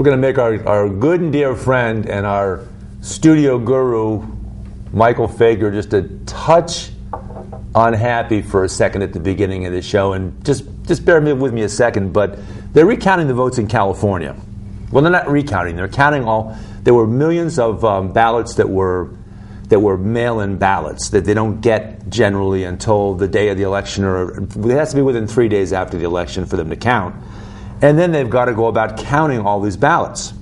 going to make our good and dear friend and our studio guru, Michael Fager, just a touch unhappy for a second at the beginning of the show. And just bear with me a second, but they're recounting the votes in California. Well, they're not recounting. They're counting all. There were millions of ballots that were mail-in ballots that they don't get generally until the day of the election, or it has to be within 3 days after the election for them to count. And then they've got to go about counting all these ballots.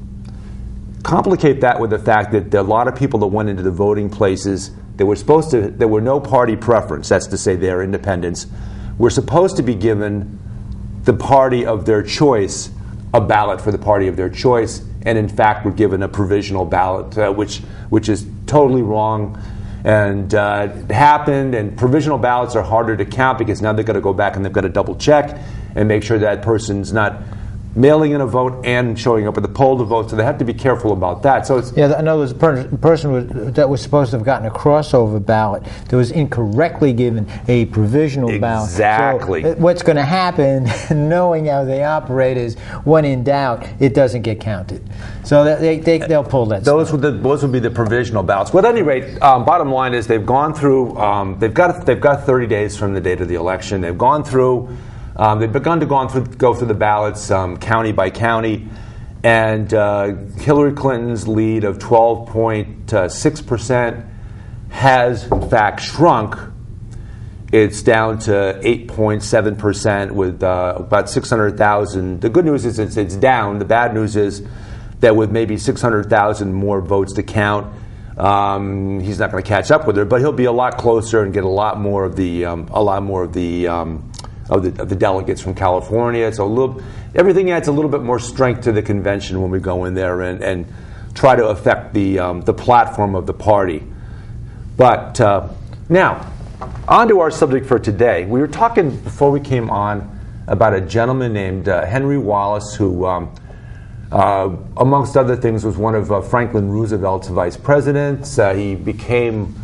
Complicate that with the fact that a lot of people that went into the voting places, there were no party preference, that's to say they're independents, were supposed to be given the party of their choice, a ballot for the party of their choice, and in fact were given a provisional ballot, which is totally wrong. And it happened, and provisional ballots are harder to count because now they've got to go back and they've got to double check and make sure that person's not mailing in a vote and showing up at the poll to vote, so they have to be careful about that. So it's I know there was a person that was supposed to have gotten a crossover ballot that was incorrectly given a provisional ballot. Exactly. So what's going to happen, knowing how they operate, is when in doubt, it doesn't get counted. So they'll pull that. Those would be the provisional ballots. But at any rate, bottom line is they've gone through. They've got 30 days from the date of the election. They've gone through. They've begun to go through the ballots county by county, and Hillary Clinton's lead of 12.6% has in fact shrunk. It's down to 8.7% with about 600,000. The good news is it's down. The bad news is that with maybe 600,000 more votes to count, he's not going to catch up with her, but he'll be a lot closer and get a lot more of the delegates from California. So everything adds a little bit more strength to the convention when we go in there and try to affect the platform of the party. But now, on to our subject for today. We were talking before we came on about a gentleman named Henry Wallace, who, amongst other things, was one of Franklin Roosevelt's vice presidents. He became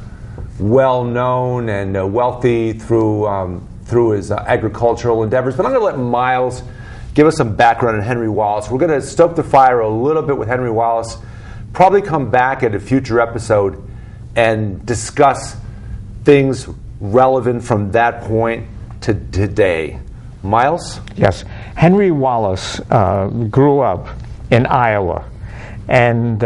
well known and wealthy through his agricultural endeavors. But I'm going to let Myles give us some background on Henry Wallace. We're going to stoke the fire a little bit with Henry Wallace, probably come back at a future episode and discuss things relevant from that point to today. Myles? Yes. Henry Wallace grew up in Iowa, and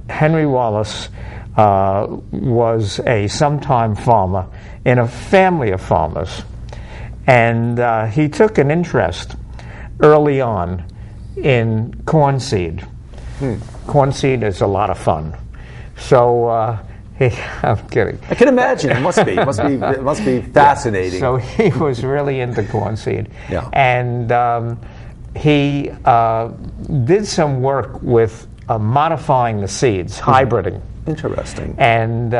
Henry Wallace was a sometime farmer in a family of farmers. And he took an interest early on in corn seed. Corn seed is a lot of fun. So I'm kidding. I can imagine. It must be. It must be fascinating. Yeah. So he was really into corn seed. Yeah. And he did some work with modifying the seeds, hybriding. Interesting. And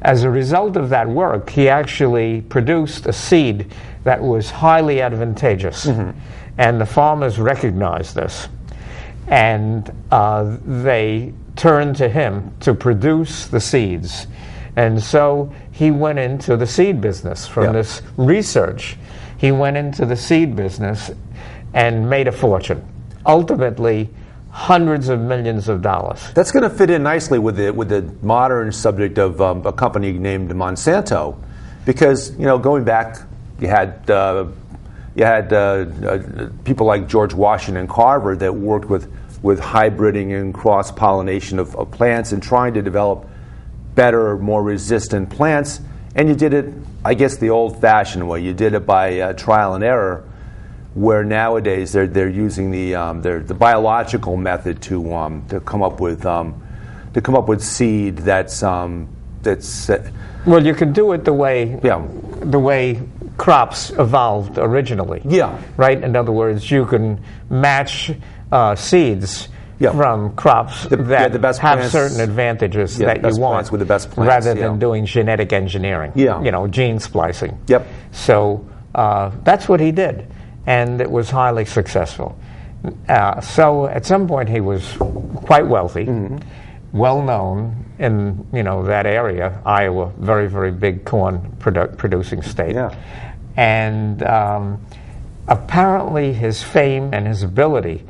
as a result of that work, he actually produced a seed that was highly advantageous. And the farmers recognized this. And they turned to him to produce the seeds. And so he went into the seed business. From this research, he went into the seed business and made a fortune. Ultimately, hundreds of millions of dollars. That's going to fit in nicely with the modern subject of a company named Monsanto, because going back, you had people like George Washington Carver that worked with hybriding and cross pollination of plants and trying to develop better, more resistant plants. And you did it, I guess, the old-fashioned way. You did it by trial and error, where nowadays they're using the biological method to come up with seed that's well, you can do it the way crops evolved originally. Yeah. Right. In other words, you can match seeds from crops that the best have plants, certain advantages that you want, with the best plants, rather than doing genetic engineering. Gene splicing. Yep. So that's what he did. And it was highly successful. So at some point he was quite wealthy, well known in that area, Iowa, very, very big corn producing state. Yeah. And apparently his fame and his ability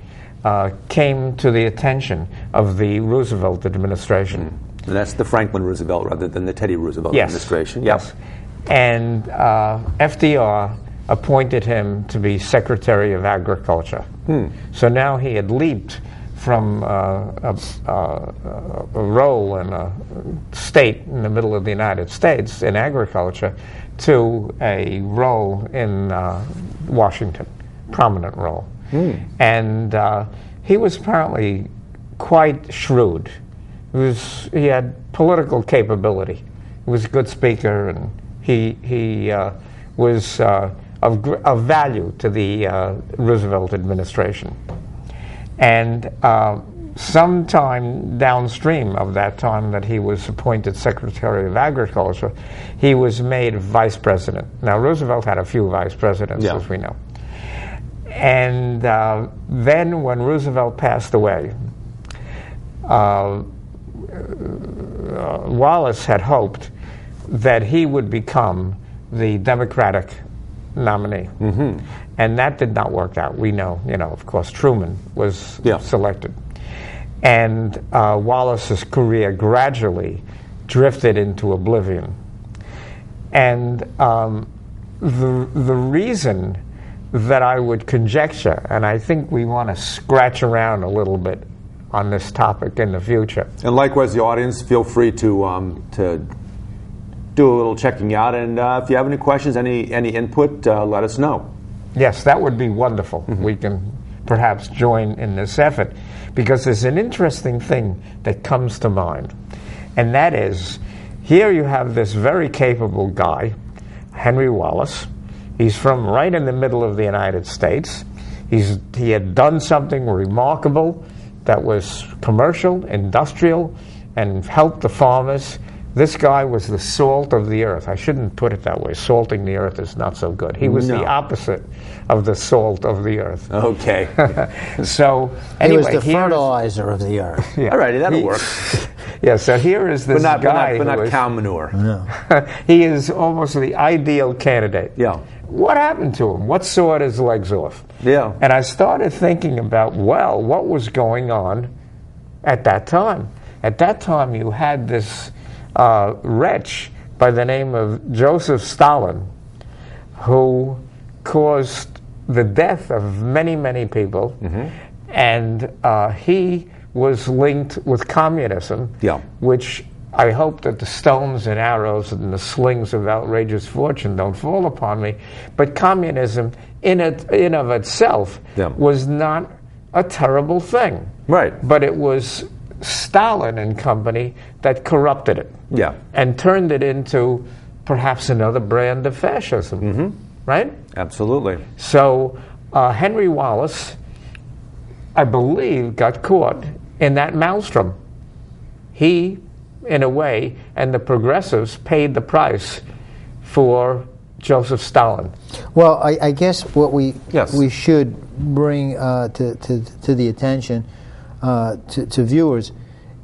came to the attention of the Roosevelt administration. And that's the Franklin Roosevelt rather than the Teddy Roosevelt administration. Yep. Yes. And FDR appointed him to be Secretary of Agriculture. So now he had leaped from a role in a state in the middle of the United States in agriculture to a role in Washington, prominent role. And he was apparently quite shrewd. He had political capability. He was a good speaker, and he was of value to the Roosevelt administration. And sometime downstream of that time that he was appointed Secretary of Agriculture, he was made vice president. Now, Roosevelt had a few vice presidents, as we know. And then when Roosevelt passed away, Wallace had hoped that he would become the Democratic nominee. And that did not work out. We know, of course, Truman was selected. And Wallace's career gradually drifted into oblivion. And the reason that I would conjecture, and I think we want to scratch around a little bit on this topic in the future. And likewise, the audience, feel free to do a little checking out. And if you have any questions, any input, let us know. Yes, that would be wonderful. We can perhaps join in this effort, because there's an interesting thing that comes to mind. And that is, here you have this very capable guy, Henry Wallace. He's from right in the middle of the United States. He had done something remarkable that was commercial, industrial, and helped the farmers. This guy was the salt of the earth. I shouldn't put it that way. Salting the earth is not so good. He was the opposite of the salt of the earth. Okay. So anyway, he was the fertilizer of the earth. All righty, that'll work. Yeah, so here is this guy. But not cow manure. No. He is almost the ideal candidate. Yeah. What happened to him? What sawed his legs off? Yeah. And I started thinking about, well, what was going on at that time? At that time, you had this wretch by the name of Joseph Stalin, who caused the death of many, many people, and he was linked with communism, which I hope that the stones and arrows and the slings of outrageous fortune don't fall upon me, but communism in of itself was not a terrible thing. Right. But it was Stalin and company that corrupted it. Yeah. And turned it into perhaps another brand of fascism. Right? Absolutely. So Henry Wallace, I believe, got caught in that maelstrom. He, in a way, and the progressives paid the price for Joseph Stalin. Well, I guess what we should bring to the attention to viewers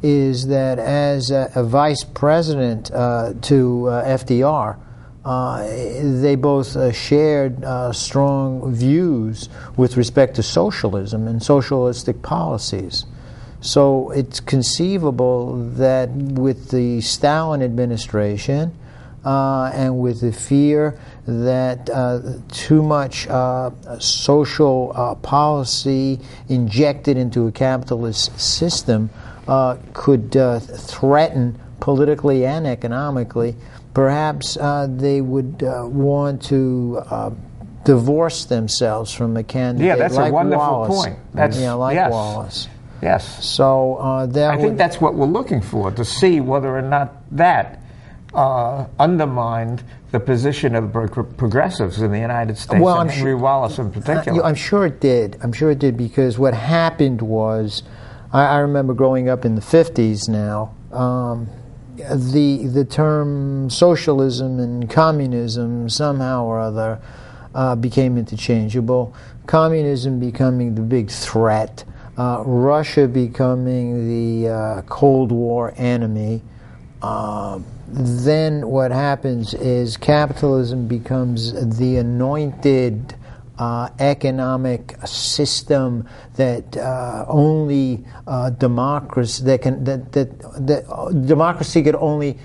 is that as a vice president to FDR, they both shared strong views with respect to socialism and socialistic policies. So it's conceivable that with the Stalin administration and with the fear that too much social policy injected into a capitalist system could threaten politically and economically, perhaps they would want to divorce themselves from a candidate like Wallace. Yeah, that's a wonderful point. Wallace. Yes. So I think that's what we're looking for, to see whether or not that undermined the position of progressives in the United States, and Henry Wallace in particular. I'm sure it did. I'm sure it did, because what happened was, I remember growing up in the 50s now, the term socialism and communism somehow or other became interchangeable. Communism becoming the big threat, Russia becoming the Cold War enemy. Then what happens is capitalism becomes the anointed economic system that only democracy democracy could only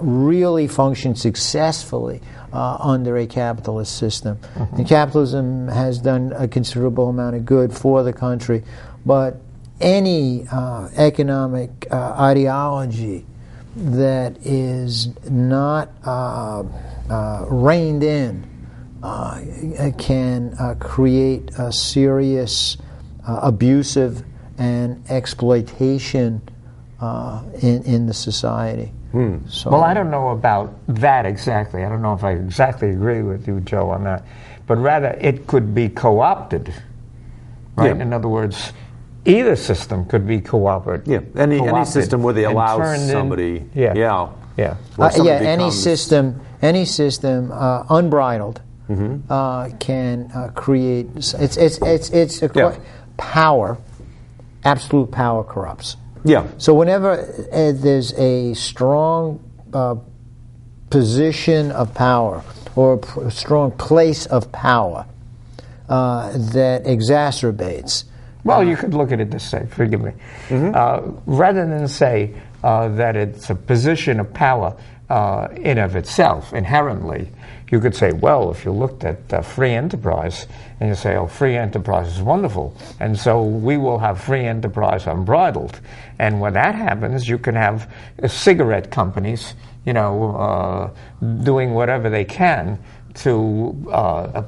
really function successfully under a capitalist system. And capitalism has done a considerable amount of good for the country, but any economic ideology that is not reined in can create a serious abusive and exploitation in the society. So, well, I don't know about that exactly. I don't know if I exactly agree with you, Joe, on that. But rather, it could be co-opted, right? Yeah. In other words, either system could be co-opted. Yeah, any system where they allow somebody. Any system unbridled can create. It's power. Absolute power corrupts. Yeah. So whenever there's a strong position of power or a strong place of power that exacerbates. Well, you could look at it this way, forgive me. Rather than say that it's a position of power in of itself, inherently, you could say, well, if you looked at free enterprise, and you say, oh, free enterprise is wonderful, and so we will have free enterprise unbridled. And when that happens, you can have cigarette companies, doing whatever they can to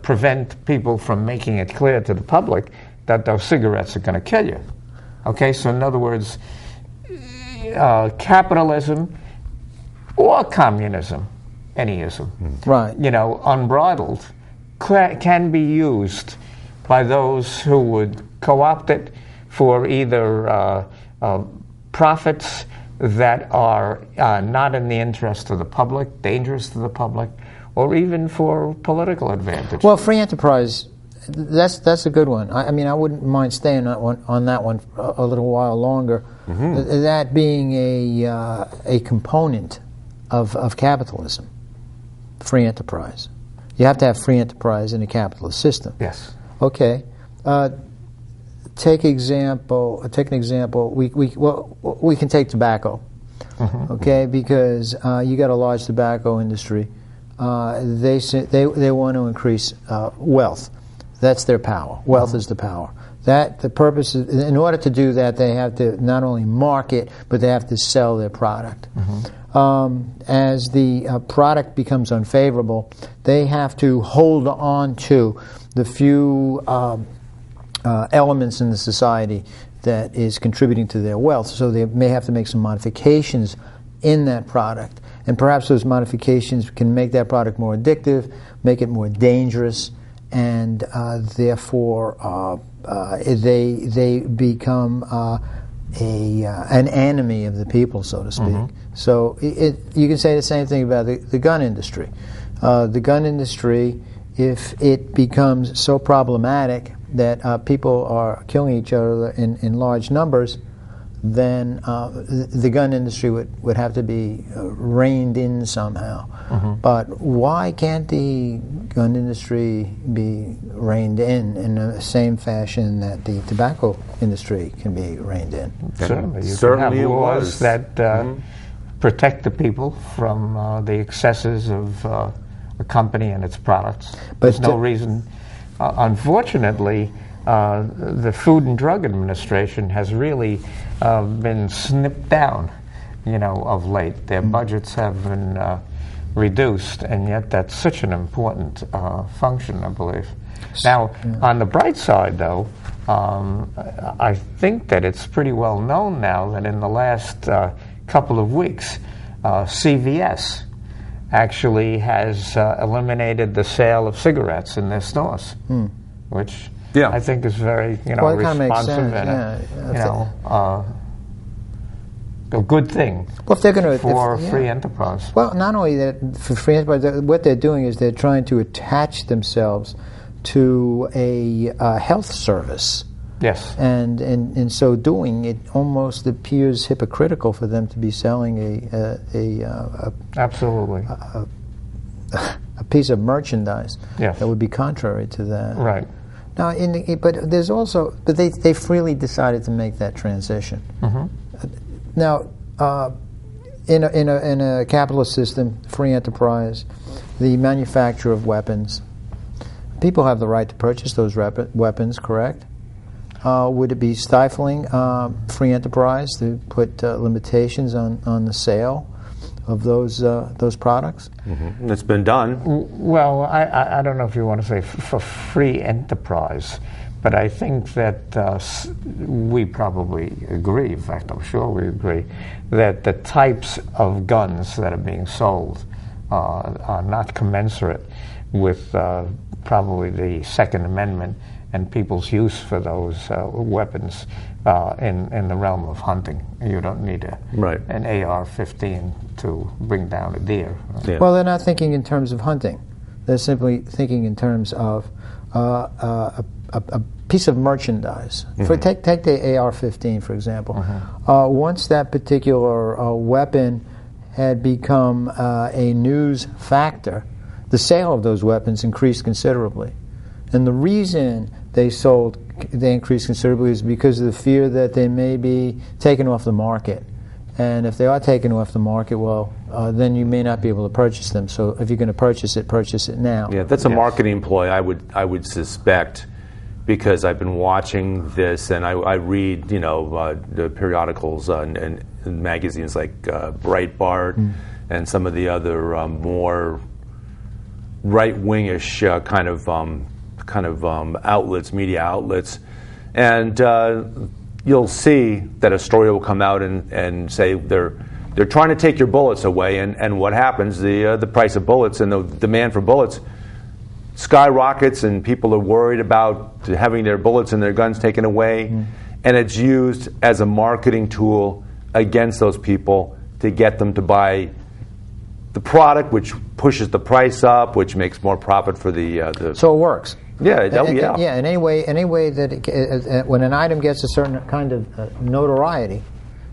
prevent people from making it clear to the public that those cigarettes are going to kill you. Okay, so in other words, capitalism or communism, anyism, right? Unbridled, can be used by those who would co-opt it for either profits that are not in the interest of the public, dangerous to the public, or even for political advantage. Well, free enterprise. That's a good one. I mean, I wouldn't mind staying on that one a little while longer. That being a component of capitalism, free enterprise. You have to have free enterprise in a capitalist system. Yes. Okay. Take an example. We can take tobacco. Okay, because you got a large tobacco industry. They want to increase wealth. That's their power. Wealth is the power. The purpose is, in order to do that, they have to not only market, but they have to sell their product. As the product becomes unfavorable, they have to hold on to the few elements in the society that is contributing to their wealth. So they may have to make some modifications in that product. And perhaps those modifications can make that product more addictive, make it more dangerous, and therefore they become an enemy of the people, so to speak. So you can say the same thing about the gun industry. The gun industry, if it becomes so problematic that people are killing each other in large numbers, then the gun industry would have to be reined in somehow. But why can't the gun industry be reined in the same fashion that the tobacco industry can be reined in? Certainly. You can have laws that protect the people from the excesses of a company and its products. There's no reason. Unfortunately, the Food and Drug Administration has really been snipped down, of late. Their budgets have been reduced, and yet that's such an important function, I believe. Now, on the bright side, though, I think that it's pretty well known now that in the last couple of weeks, CVS actually has eliminated the sale of cigarettes in their stores, which I think is very, responsive and a good thing for free enterprise. Well, not only that, for free enterprise, what they're doing is they're trying to attach themselves to a health service. Yes. And in so doing, it almost appears hypocritical for them to be selling absolutely a piece of merchandise Yes. that would be contrary to that. Right. Now, but there's also, but they freely decided to make that transition. Now, in a capitalist system, free enterprise, the manufacture of weapons, people have the right to purchase those weapons, correct? Would it be stifling free enterprise to put limitations on the sale of those products? It's been done. Well, I don't know if you want to say for free enterprise, but I think that we probably agree, in fact, I'm sure we agree, that the types of guns that are being sold are not commensurate with probably the Second Amendment and people's use for those weapons in the realm of hunting. You don't need an AR-15 to bring down a deer. Yeah. Well, they're not thinking in terms of hunting. They're simply thinking in terms of a piece of merchandise. Take the AR-15, for example. Once that particular weapon had become a news factor, the sale of those weapons increased considerably. And the reason they increased considerably is because of the fear that they may be taken off the market. And if they are taken off the market, well, then you may not be able to purchase them. So if you're going to purchase it now. Yeah, that's a marketing ploy, I would suspect, because I've been watching this and I read, the periodicals and magazines like Breitbart and some of the other more right-wingish kind of outlets, media outlets, and you'll see that a story will come out and say they're trying to take your bullets away, and what happens? The price of bullets and the demand for bullets skyrockets, and people are worried about having their bullets and their guns taken away, and it's used as a marketing tool against those people to get them to buy the product, which pushes the price up, which makes more profit for the. So it works. Yeah, yeah. In any way that when an item gets a certain kind of notoriety,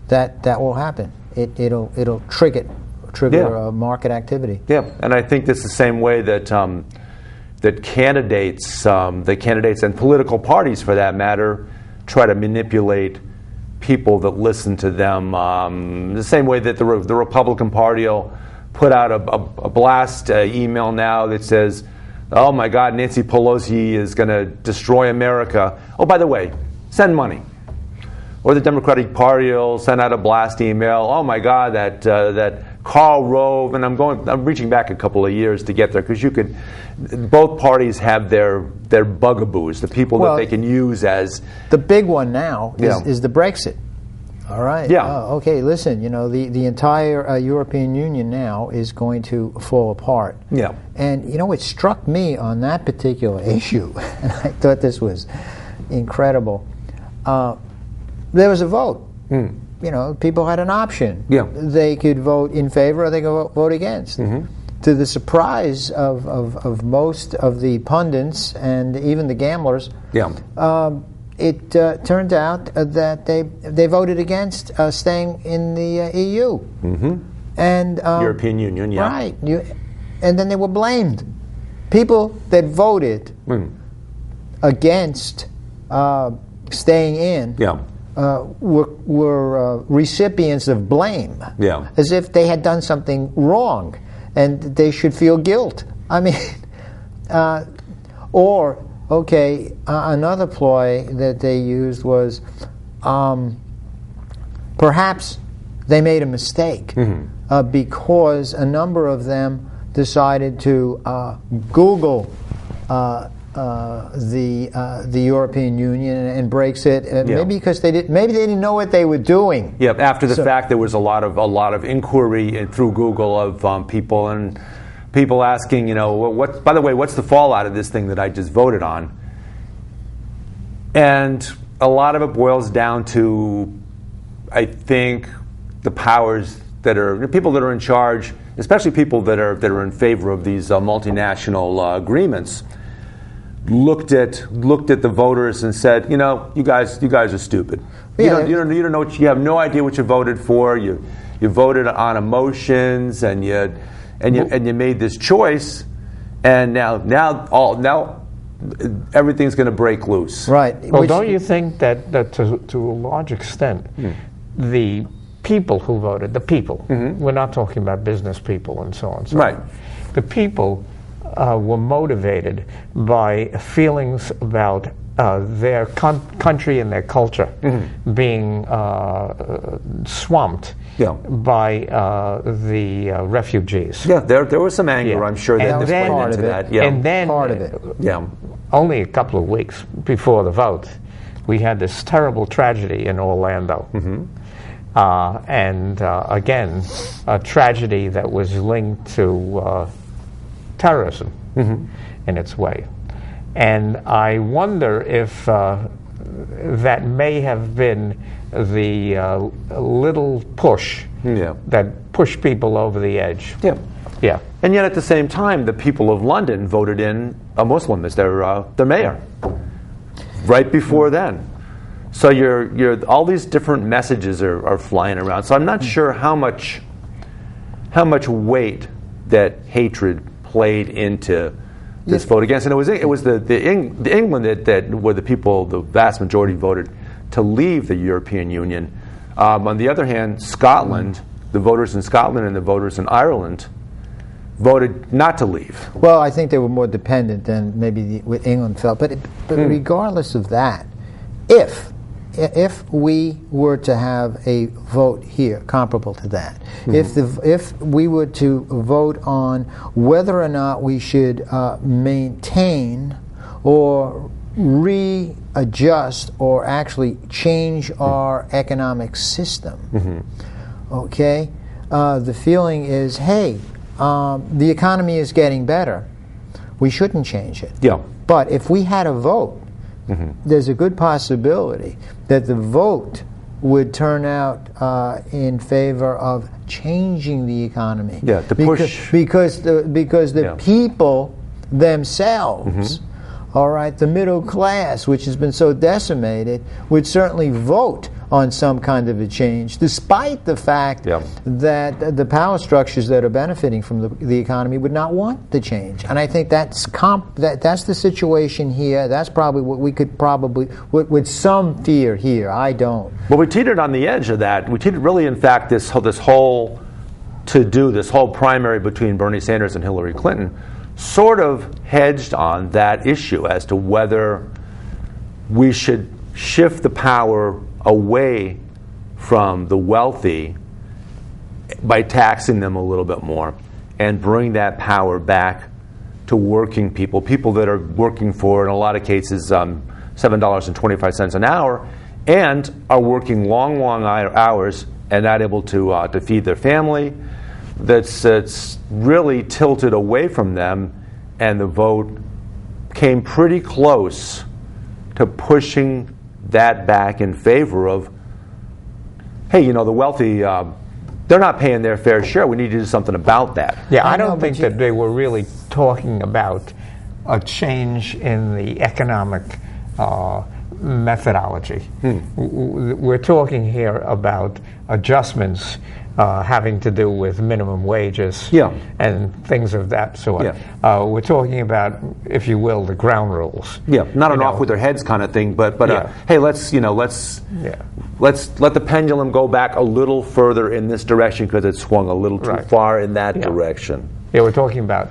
that will happen. It'll trigger market activity. Yeah, and I think this is the same way that that candidates and political parties, for that matter, try to manipulate people that listen to them. The same way that the Republican Party will put out a blast email now that says, "Oh my God, Nancy Pelosi is going to destroy America. Oh, by the way, send money." Or the Democratic Party will send out a blast email. "Oh my God, that Karl Rove," and I'm reaching back a couple of years to get there, because both parties have their bugaboos, the people that they can use as the big one now is the Brexit. All right. Yeah. Okay. Listen. The entire European Union now is going to fall apart. Yeah. And it struck me on that particular issue, and I thought this was incredible. There was a vote. People had an option. Yeah. They could vote in favor, or they could vote against. To the surprise of most of the pundits and even the gamblers. Yeah. It turned out that they voted against staying in the EU. And European Union, yeah. Right. And then they were blamed. People that voted against staying in were recipients of blame. Yeah. As if they had done something wrong and they should feel guilt. I mean, another ploy that they used was perhaps they made a mistake because a number of them decided to Google the European Union and Brexit, maybe because they didn't know what they were doing. Yeah, after the fact, there was a lot of inquiry through Google of people and people asking, by the way, what's the fallout of this thing that I just voted on? And a lot of it boils down to, I think, the powers that are people that are in charge, especially people that are in favor of these multinational agreements, looked at the voters and said, you guys are stupid. You don't know you have no idea what you voted for. You voted on emotions and you made this choice, and now everything's going to break loose. Right. Well, don't you think that to a large extent, the people who voted, the people, we're not talking about business people and so on and so Right. on. The people were motivated by feelings about their country and their culture being swamped by the refugees. Yeah, there was some anger, I'm sure, that was played into that. Yeah. And then, part of it. only a couple of weeks before the vote, we had this terrible tragedy in Orlando. And again, a tragedy that was linked to terrorism in its way. And I wonder if that may have been the little push that pushed people over the edge. Yeah. And yet at the same time, the people of London voted in a Muslim as their mayor right before then. So you're all these different messages are flying around. So I'm not sure how much weight that hatred played into this vote against. And it was the England that where the people, the vast majority, voted to leave the European Union. On the other hand, Scotland, the voters in Scotland and the voters in Ireland voted not to leave. Well, I think they were more dependent than maybe what England felt. But regardless of that, if we were to have a vote here comparable to that, if we were to vote on whether or not we should maintain or readjust or actually change our economic system, okay, the feeling is, hey, the economy is getting better. We shouldn't change it. Yeah. But if we had a vote, there's a good possibility that the vote would turn out in favor of changing the economy. Yeah, to push because the people themselves, all right, the middle class, which has been so decimated, would certainly vote on some kind of a change, despite the fact that the power structures that are benefiting from the economy would not want the change. And I think that's the situation here. That's probably what we could with some fear here. I don't. Well, we teetered on the edge of that. We teetered really, in fact, this whole primary between Bernie Sanders and Hillary Clinton sort of hedged on that issue as to whether we should shift the power away from the wealthy by taxing them a little bit more and bring that power back to working people that are working for, in a lot of cases, $7.25 an hour, and are working long hours and not able to feed their family. That's really tilted away from them, and the vote came pretty close to pushing that back in favor of, hey, the wealthy, they're not paying their fair share. We need to do something about that. Yeah, I don't think that they were really talking about a change in the economic methodology. We're talking here about adjustments having to do with minimum wages and things of that sort. We're talking about, if you will, the ground rules. Not an off with their heads kind of thing, but hey, let's let the pendulum go back a little further in this direction because it swung a little too far in that direction. We're talking about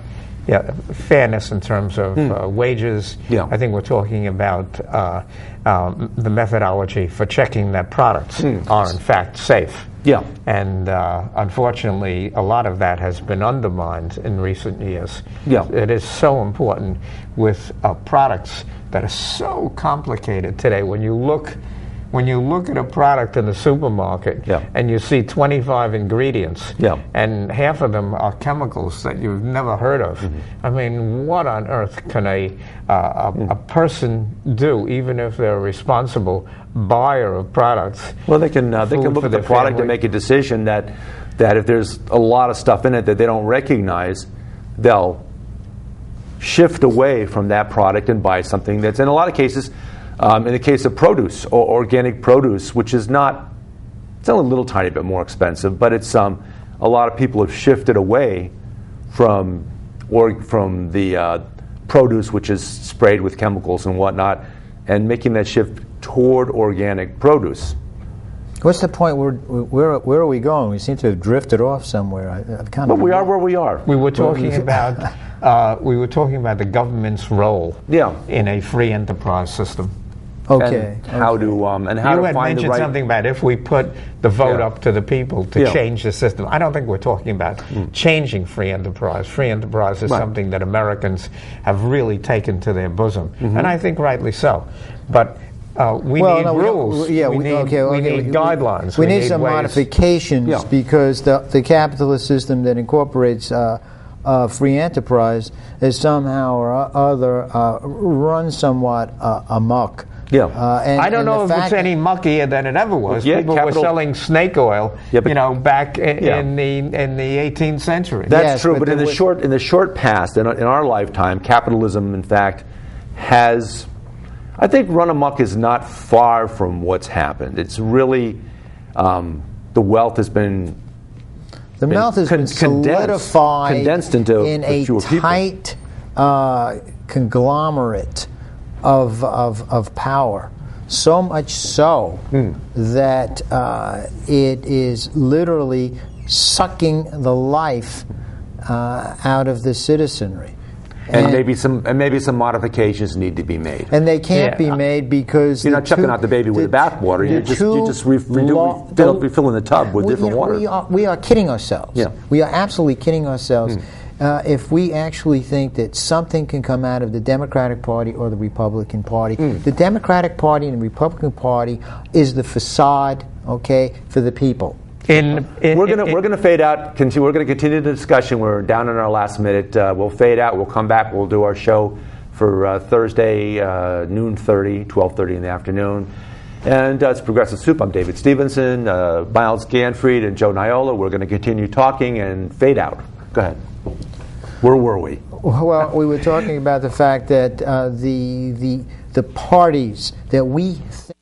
fairness in terms of wages. I think we're talking about the methodology for checking that products are in fact safe. And unfortunately, a lot of that has been undermined in recent years. It is so important with products that are so complicated today. When you look at a product in the supermarket and you see 25 ingredients and half of them are chemicals that you've never heard of, I mean, what on earth can a person do, even if they're a responsible buyer of products? Well, they can look at the product and make a decision that if there's a lot of stuff in it that they don't recognize, they'll shift away from that product and buy something that's, in a lot of cases, in the case of produce or organic produce, which is it's only a little tiny bit more expensive, but it's a lot of people have shifted away from produce, which is sprayed with chemicals and whatnot, and making that shift toward organic produce. What's the point? Where are we going? We seem to have drifted off somewhere. But we are where we are. We were talking about the government's role in a free enterprise system. Okay. And how to you find the had right. mentioned something about if we put the vote up to the people to change the system. I don't think we're talking about changing free enterprise. Free enterprise is something that Americans have really taken to their bosom, and I think rightly so. But we need rules. We need guidelines. We need some modifications because the capitalist system that incorporates free enterprise is somehow or other run somewhat amok. I don't know if it's any muckier than it ever was. People were selling snake oil, back in the 18th century. That's true, but in the short past, in our lifetime, capitalism, in fact, has, I think, run amok is not far from what's happened. It's really the wealth has been solidified condensed into in a tight conglomerate of power, so much so that it is literally sucking the life out of the citizenry. And maybe some modifications need to be made. And they can't be made because you're not chucking out the baby with the bathwater. You're just refilling the tub with different water. We are kidding ourselves. We are absolutely kidding ourselves if we actually think that something can come out of the Democratic Party or the Republican Party. The Democratic Party and the Republican Party is the facade, for the people. We're gonna fade out. We're gonna continue the discussion. We're down in our last minute. We'll fade out. We'll come back. We'll do our show for Thursday, noon 30, 12:30 in the afternoon. And it's Progressive Soup. I'm David Stevenson, Myles Gansfried, and Joe Niola. We're going to continue talking and fade out. Go ahead. Where were we? Well, we were talking about the fact that the parties that we think